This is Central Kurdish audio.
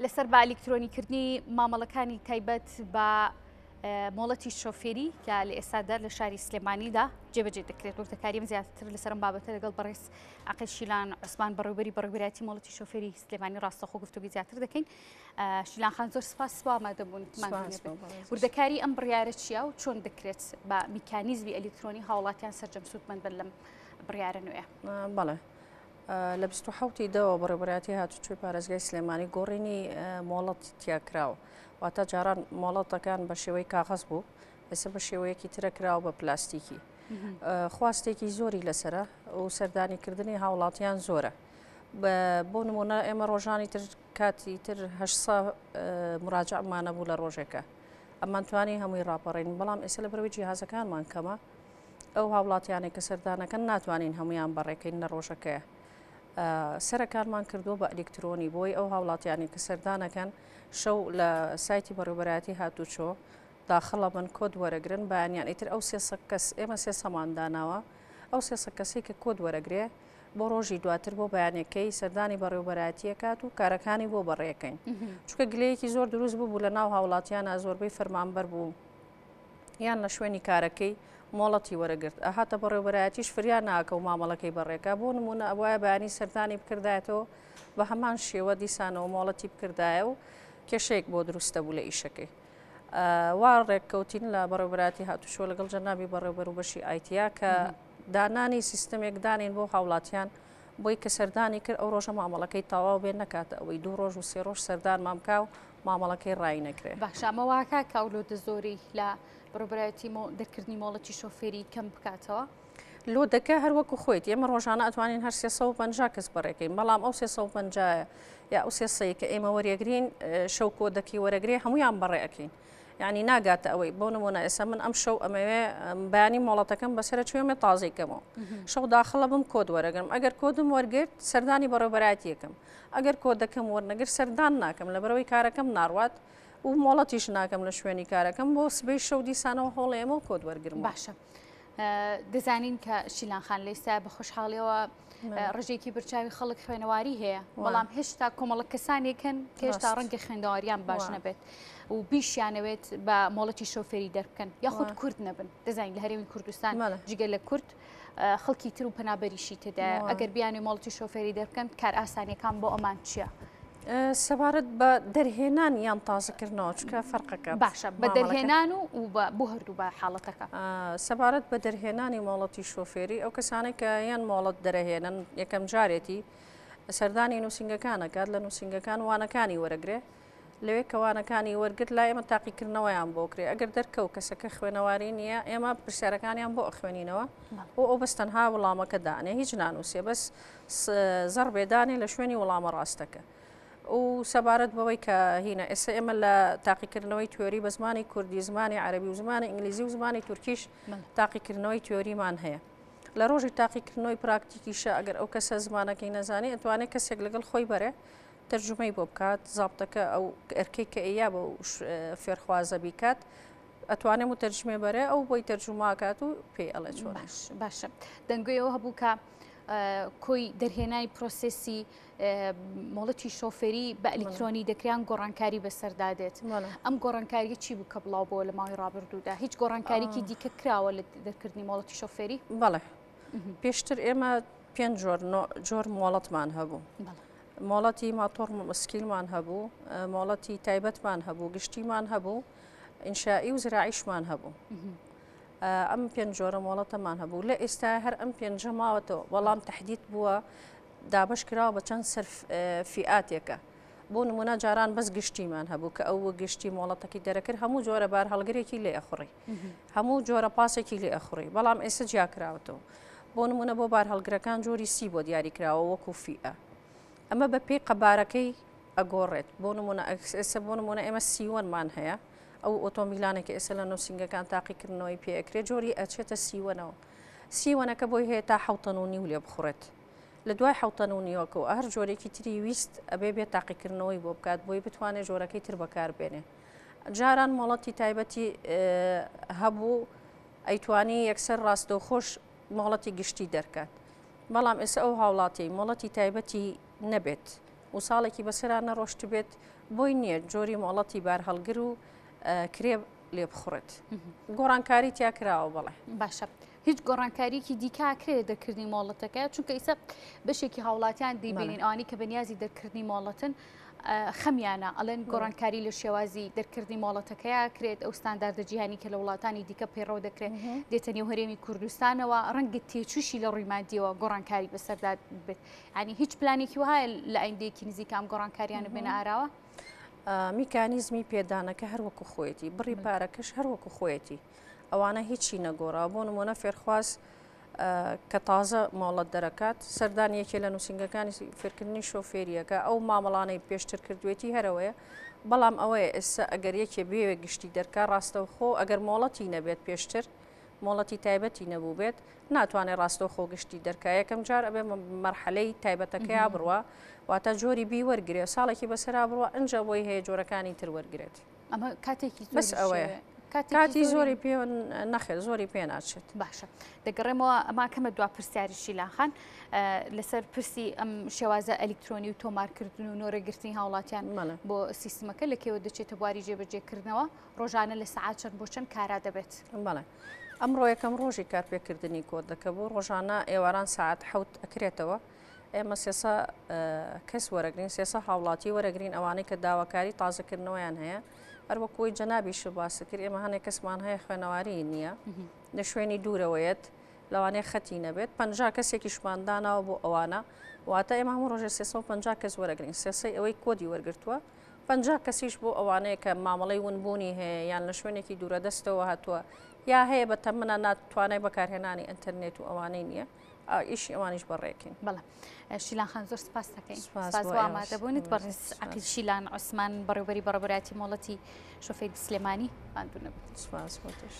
لەسەر بە ئەلکترۆنیکردنی مامەڵەکانی تایبەت بە مۆڵەتی شۆفێری کە لە ئێستادا لە شاری سلێمانیدا جێبەجێ دەکرێت وردەکاریم زیاتر لەسەر بابەتە لەگەڵ بەڕێز عەقیل شیلان عوسمان بەڕێوەبەری بەڕێوەبەرایەتی مۆڵەتی شۆفێری سلێمانی ڕاستەخۆ گفتوگوی زیاتر دەکەین. شیلان خان زۆر سپاس ئامادەبوون وردەکاری ئەم بڕیارە چییە و چۆن دەکرێت بە میکانیزمی ئەلکترۆنی هاوڵاتیان سەرجەم سوودمەند بن لەم بڕیارە نوێیە؟ بەڵێ لە 27 دەوە بەڕێوەبەرایەتی هاتوچۆی پارێزگای سلێمانی گۆڕینی مۆڵەت تیاکراوە واتە جاران مۆڵەتەکان بە شێوەی کاغەز بوو ئێستا بە شێوەیەکی ترە کراوە بە پلاستیکی خواستێکی زۆری لەسرە و سەردانیکردنی هاوڵاتیان زۆرە بۆ نمونە ئێمە ڕۆژانی تر کاتی تر هەشسا مراجعمانە بوو لە ڕۆژێکە ئەممان توانی هەمووی ڕاپەڕین بەڵام ئێستا لە بەرەوەی جیهازەکانمان کەمە ئەو هاوڵاتیانێک کە سەردانەکەن ناتوانین هەمویان بەڕێکەین لە ڕۆژەکەیە سەرەکانمان کردووە بە ئەلکترۆنی بۆی ئەو هاوڵاتیانی کە سەردانەکەن شەو لە سایتی بەڕێوەبەرایەتی هاتوچۆ داخڵە بن کۆد وەرەگرن بەیانیان ئیتر ئەو سێ کەس ئێمە سێ سەمانداناوە ئەو سێ کەسێک کە کۆد وەرەگرێ بۆ ڕۆژی دواتر بۆ بەیانەکەی سەردانی بەڕێوەبەرایەتیە کات و کارەکانی بۆ بەڕێەکەین چونکە گلەیەکی زۆر دروست بوو لە ناو هاوڵاتیانە زۆربەی فەرمانبەر بوو یان لە شوێنی کارەکەی مۆڵەتی وەرەگرت ئەهاتە بەڕێوەبەرایەتیش فریان ناکە و مامەڵەکەی بەڕێکا بۆ نمونە ئەوایە بەیانی سەردانی بکردایەتەوە بە هەمان شێوە دیسانەوە مۆڵەتی بکردایە و کێشەیەک بۆ دروستە بوو لە ئیشەکەی وا ڕێککەوتین لە بەڕێوەبەرایەتی هاتوچۆ لەگەڵ جەنابی بەڕێوەبەر و بەشی ئایتیا کە دانانی سیستەمێک دانین بۆ هاوڵاتیان بۆی کە سەردانی کرد ئەو ڕۆژە مامەڵەکەی تەواو بێن نەکاتە ئەوەی 2 ڕۆژ و 3 ڕۆژ سەردان مامکا و مامەڵەکەی ڕای نەکرێت باشامەواکە کاولۆدە زۆری لە بەڕێوەبەرایەتی دەرکردنی مۆڵەتی شۆفێری کەم بکاتەوە لۆ دەکە هەروەکو خۆیت ئێمە ڕۆژانە ئەتوانین هەر 350 کەس بەڕێکەین بەڵام ئەو 350 یا ئەو سێ کە ئێمە وەرەگرین شەو کۆدەکی وەرەگرێ هەمویان بەڕێەکەین یعنی ناگاتە ئەوەی بۆ نمونە ئێستا من ئەم شەو ئەمەوێ بەیانی مۆڵەتەکەم بەسرە کوێمە تازەیکەمەوە شەو داخڵە بم کۆد وەرەگرم ئەگەر کۆدم وەرگرت سەردانی بەڕێوەبەرایەتیەکەم ئەگەر کۆدەکەم وەرنەگرت سەردان ناکەم لە بەرەوەی کارەکەم ناڕوات و مۆڵەتیش ناکەم لە شوێنی کارەکەم بۆ سبەی شەو دیسانەوە هەوڵ ئێمە و کۆد وەرگرم باشە دەزانین کە شیلان خان لەیستا بە خۆشحاڵیەوە ڕژێکی برچاوی خەڵک خوێنەواری هەیە بەڵام هێشتا کۆمەڵک کەسانێکن کە هێشتا ڕەنگە خوێندەواریان باش نەبێت و بیشیانەوێت بە مۆڵەتی شۆفێری دەربکەن یاخود کورد نەبن دەزانین لە هەرێمی کوردستان جگە لە کورد خەڵکی تر و پەنابەریشی تێدا ئەگەر بیانی مۆڵەتی شۆفێری دەربکەن کار ئاسانیەکان بۆ ئەمان چییە؟ سەبارەت بە دەرهێنان یان تازەکردنەوە چکە فەرقەکە باشە بە دەرهێنان و بۆ هەردوو بە حاڵەتەکە سەبارەت بە دەرهێنانی مۆڵەتی شۆفێری ئەو کەسانێک کە یان مۆڵەت دەرەهێنن یەکەم جارێتی سەردانی نووسنگەکانەکات لە نووسنگەکان وانەکانی وەرەگرێ لەوێ کەوانەکانی وەرگرت لا ئێمە تاقیکردنەوەیان بۆکرێ ئەگەر دەرکەوت کەسەکە خوێنەواری نییە ئێمە پرسیارەکانیان بۆ ئەخوێنینەوە بۆ ئەو بەستەنها وەڵامەکە دانێ هیچ نانووسێ بەس زەڕ بێدانی لە شوێنی وەڵامە ڕاستەکە و سەبارەت بەوەی کە هینە ئێستا ئێمە لە تاقیکردنەوەی تیۆری بە زمانی کوردی زمانی عەرەبی و زمانی ئینگلیزی و زمانی تورکیش تاقیکردنەوەی تیۆریمان هەیە لە ڕۆژی تاقیکردنەوەی پراکتیکیشە ئەگەر ئەو کەسە زمانەکەی نەزانێت ئەتوانێت کەسێک لەگەڵ خۆی بەرێ تەرجمەی بۆ بکات زابطەکە ئەو ئەرکەی کە ئەیە بە فێرخوازە بیکات ئەتوانێت و تەرجمێ بەرێ ئەو بۆی تەرجماکات و پێی ئەڵێ چۆن باشە دەنگوێەوە هەبوو کە کۆی دەرهێنای پرۆسسی مۆڵەتی شۆفێری بە ئەلکترۆنی دەکریان گۆڕانکاری بەسەردادێت ئەم گۆڕانکاریە چی بوو کە بڵاو بۆ لە ماوەی ڕابردوودا هیچ گۆڕانکاریکی دیکە کراوە لە دەرکردنی مۆڵەتی شۆفێری بەڵێ پێشتر ئێمە 5 جۆر مۆڵەتمان هەبوو مۆڵەتی ماتۆڕ مسکیلمان هەبوو مۆڵەتی تایبەتمان هەبوو گشتیمان هەبوو ئینشائی و زراعیشمان هەبوو ئەم 5 جۆرە مۆڵەتەمان هەبوو لە ئێستا هەر ئەم 5 ماوەتەوە وەڵام تەحدید بووە دابش کراوە بە چەند سەر فیئاتێکە بۆ نمونە جاران بەس گشتیمان هەبوو کە ئەو گشتی مۆڵەتەکی دەرەکرد هەموو جۆرە بار هەڵگرێکی لێ ئەخوڕی هەموو جۆرە پاسێکی لێ ئەخوڕی بەڵام ئێستا جیاکراوەتەوە بۆ نمونە بۆ بار هەڵگرەکان جۆری سی بۆ دیاری کراوە وەکو فیئە ئەمە بە پێی قەبارەکەی ئەگۆڕێت بۆ نمونە ئێستا بۆ نمونە ئێمە سیوەنمان هەیە ئەو ئۆتۆمیلانێکی ئێستا لە نووسنگەکان تاقیکردنەوەی پێکرێت جۆری ئەچێتە سیوەنەوە سیوەنەکە بۆی هەیە تا 7.5 لێ بخوڕێت لە دوای 7.5 هەر جۆرێکی تری ویست ئەبێ بێت تاقیکردنەوەی بۆ بکات بۆی بتوانێت جۆرەکەی تر بەکاربێنێ جاران مۆڵەتی تایبەتی هەبوو ئەیتوانی یەکسەر ڕاستەوخۆش مۆڵەتی گشتی دەرکات بەڵام ئێستا ئەو هاوڵاتی مۆڵەتی تایبەتی نەبێت و ساڵێکی بەسەران نەڕۆشت بێت بۆی نییە جۆری مۆڵەتی بار هەڵگر و کرێب لێ بخڕێت گۆڕانکاری تیا کراوە بڵێ باشە هیچ گۆڕانکاریکی دیکاکرێت دەرکردنی مۆڵەتەکە چونکە ئیسە بەشێکی هاوڵاتیان دەیبینین ئەوانی کە بەنیازی دەرکردنی مۆڵەتن خەمیانە ئەڵێن گۆڕانکاری لە شێوازی دەرکردنی مۆڵەتەکەیە کرێت ئەو ستانداردە جیهانی کە لە وڵاتانی دیکە پێڕەو دەکرێت دێتە نێو هەرێمی کوردستانەوە ڕەنگە تێچوشی لە ڕووی مادیەوە گۆڕانکاری بەسەردا بێت ینی هیچ پلانێکی وایە لە ئایندەیەکی نزیکام گۆڕانکاریانە بێنە ئاراوە میکانیزمی پێدانەکە هەروەکو خۆیەتی بڕی پارەکەش هەروەکو خۆیەتی ئەوانە هیچی نەگۆڕا بۆ نمونە فێرخواز کە تازە مۆڵەت دەرەکات سەردان یەکێ لە نووسنگەکانی فێرکردنی شۆفێریەکە ئەو مامەڵانەی پێشتر کردوێتی هەرەوەیە بەڵام ئەوەیە ئێستا ئەگەر یەکێ بێوێ گشتی دەرکات ڕاستەوخۆ ئەگەر مۆڵەتی نەبێت پێشتر مۆڵەتی تایبەتی نەبوو بێت ناتوانێت ڕاستەوخۆ گشتی دەرکای یەکەم جار ئەبێ مەرحەلەی تایبەتەکەی بڕوە واتە جۆری بی وەرگێ ساڵێکی بەسەرا بڕوە ئەنج بۆی هەیە جۆرەکانی تر وەرگێت ئەمە کاتێکی بەس ئەوەیە کاتی زۆری پێ نەخێت زۆری پێ ناچێت باشە دەگەڕێمەوە ئەما کەمە دوا پرسیاری شیلاخان لەسەر پرسی ئەم شێوازە ئەلکترۆنی و تۆمارکردن و نۆرەگرتنی هاوڵاتیان بۆ سیستمەکە لەکەوە دەچێتە بواری جێبەجێکردنەوە ڕۆژانە لە سەعات چەند بۆ چەند کارا دەبێت بەڵێ ئەمڕۆ یەکەم ڕۆژی کارپێکردنی کۆد دەکە بۆ ڕۆژانە ئێواران ساعت حوت ئەکرێتەوە ئێمە سێسە کەس وەرەگرین سێسە هاوڵاتی وەرەگرین ئەوانەی کە داواکاری تازەکردنەوەیان هەیە هەروەکۆی جەنابیش باسی کرد ئێمە هەنێک کەسمان هەیە خوێنەواری نییە لە شوێنی دوورەوەیەت لەوانەیە خەتی نەبێت 50 کەسێکیشمانداناوە بۆ ئەوانە واتە ئێمە هەموو ڕۆژێ 350 کەس وەرەگرین سێسەی ئەوەی کۆدی وەرگرتووە 50 کەسیش بۆ ئەوانەیە کە مامەڵەی ونبوونی هەیە یان لە شوێنێکی دوورە دەستەوە هاتووە یا هەیە بە تەمەنە ناتوانای بەکارهێنانی ئەتەرنێت و ئەوانەی نییە ئیشی ئەوانیش بەڕێکین بەڵێ شیلان زۆر سپاس دەکەین ئامادەبوونیت بەڕێز عەقیل شیلان عوسمان بەڕێوەبەری بەڕێوەبەری مۆڵەتی شۆفێری سلێمانی ماندوو نەبوو. سپاس بۆ تۆش.